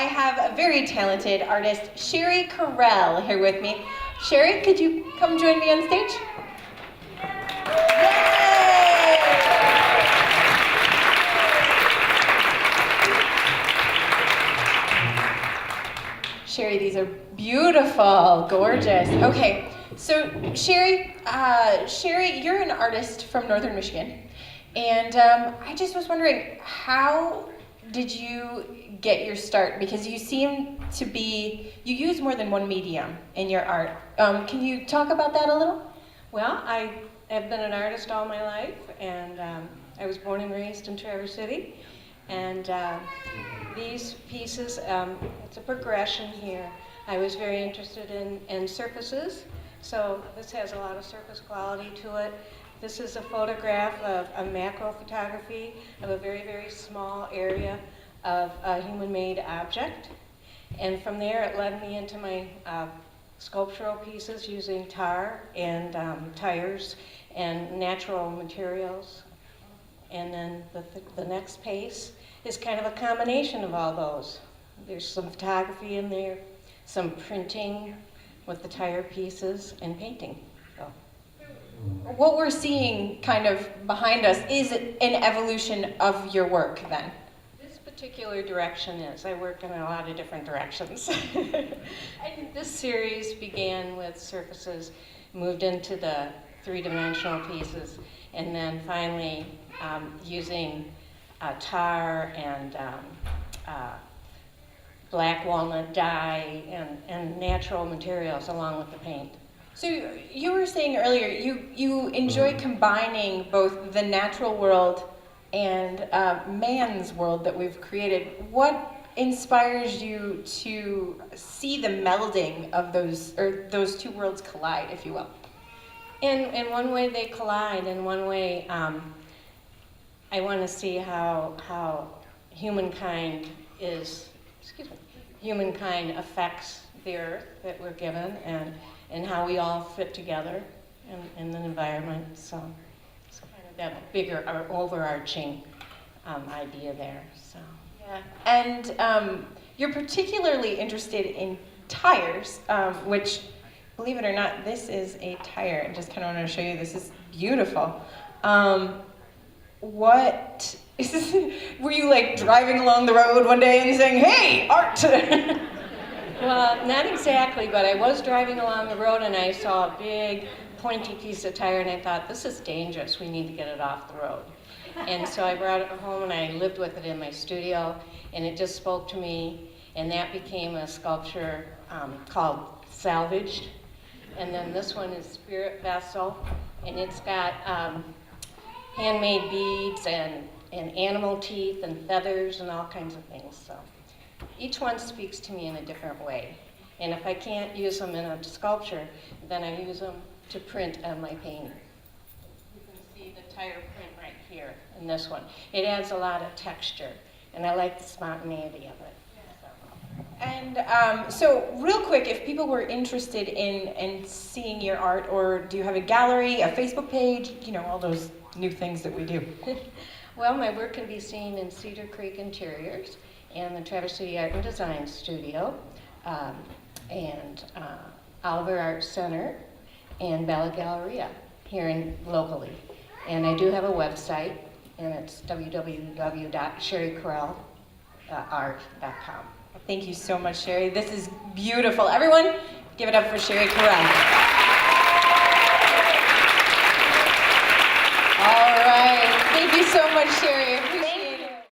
I have a very talented artist, Cherie Correll, here with me. Cherie, could you come join me on stage? Yay! Cherie, these are beautiful, gorgeous. Okay, so Cherie, you're an artist from Northern Michigan, and I just was wondering, how did you get your start? Because you seem to be, you use more than one medium in your art. Can you talk about that a little? Well, I have been an artist all my life, and I was born and raised in Traverse City. And these pieces, it's a progression here. I was very interested in surfaces, so this has a lot of surface quality to it. This is a photograph of a macro photography of a very, very small area of a human-made object. And from there, it led me into my sculptural pieces using tar and tires and natural materials. And then the next piece is kind of a combination of all those. There's some photography in there, some printing with the tire pieces, and painting. So. What we're seeing kind of behind us is an evolution of your work then? This particular direction is. I work in a lot of different directions. And this series began with surfaces, moved into the three-dimensional pieces, and then finally using tar and black walnut dye and natural materials along with the paint. So you were saying earlier you enjoy combining both the natural world and man's world that we've created. What inspires you to see the melding of those two worlds collide, if you will? In one way they collide, in one way I want to see how humankind affects the earth that we're given, and how we all fit together in the environment. So it's kind of that bigger or overarching idea there. So yeah, and you're particularly interested in tires, which, believe it or not, this is a tire. I just kind of want to show you. This is beautiful. What is this? Were you like driving along the road one day and saying, "Hey, art"? Well, not exactly, but I was driving along the road and I saw a big pointy piece of tire and I thought, this is dangerous, we need to get it off the road. And so I brought it home and I lived with it in my studio, and it just spoke to me, and that became a sculpture called Salvaged. And then this one is Spirit Vessel, and it's got handmade beads and animal teeth and feathers and all kinds of things. So each one speaks to me in a different way. And if I can't use them in a sculpture, then I use them to print on my painting. You can see the tire print right here in this one. It adds a lot of texture, and I like the spontaneity of it. And so real quick, if people were interested in seeing your art, or do you have a gallery, a Facebook page, all those new things that we do? Well, my work can be seen in Cedar Creek Interiors and the Traverse City Art and Design Studio, and Oliver Art Center, and Bella Galleria here locally. And I do have a website, and it's www.cheriecorrellart.com. Thank you so much, Cherie. This is beautiful. Everyone, give it up for Cherie Correll. All right. Thank you so much, Cherie.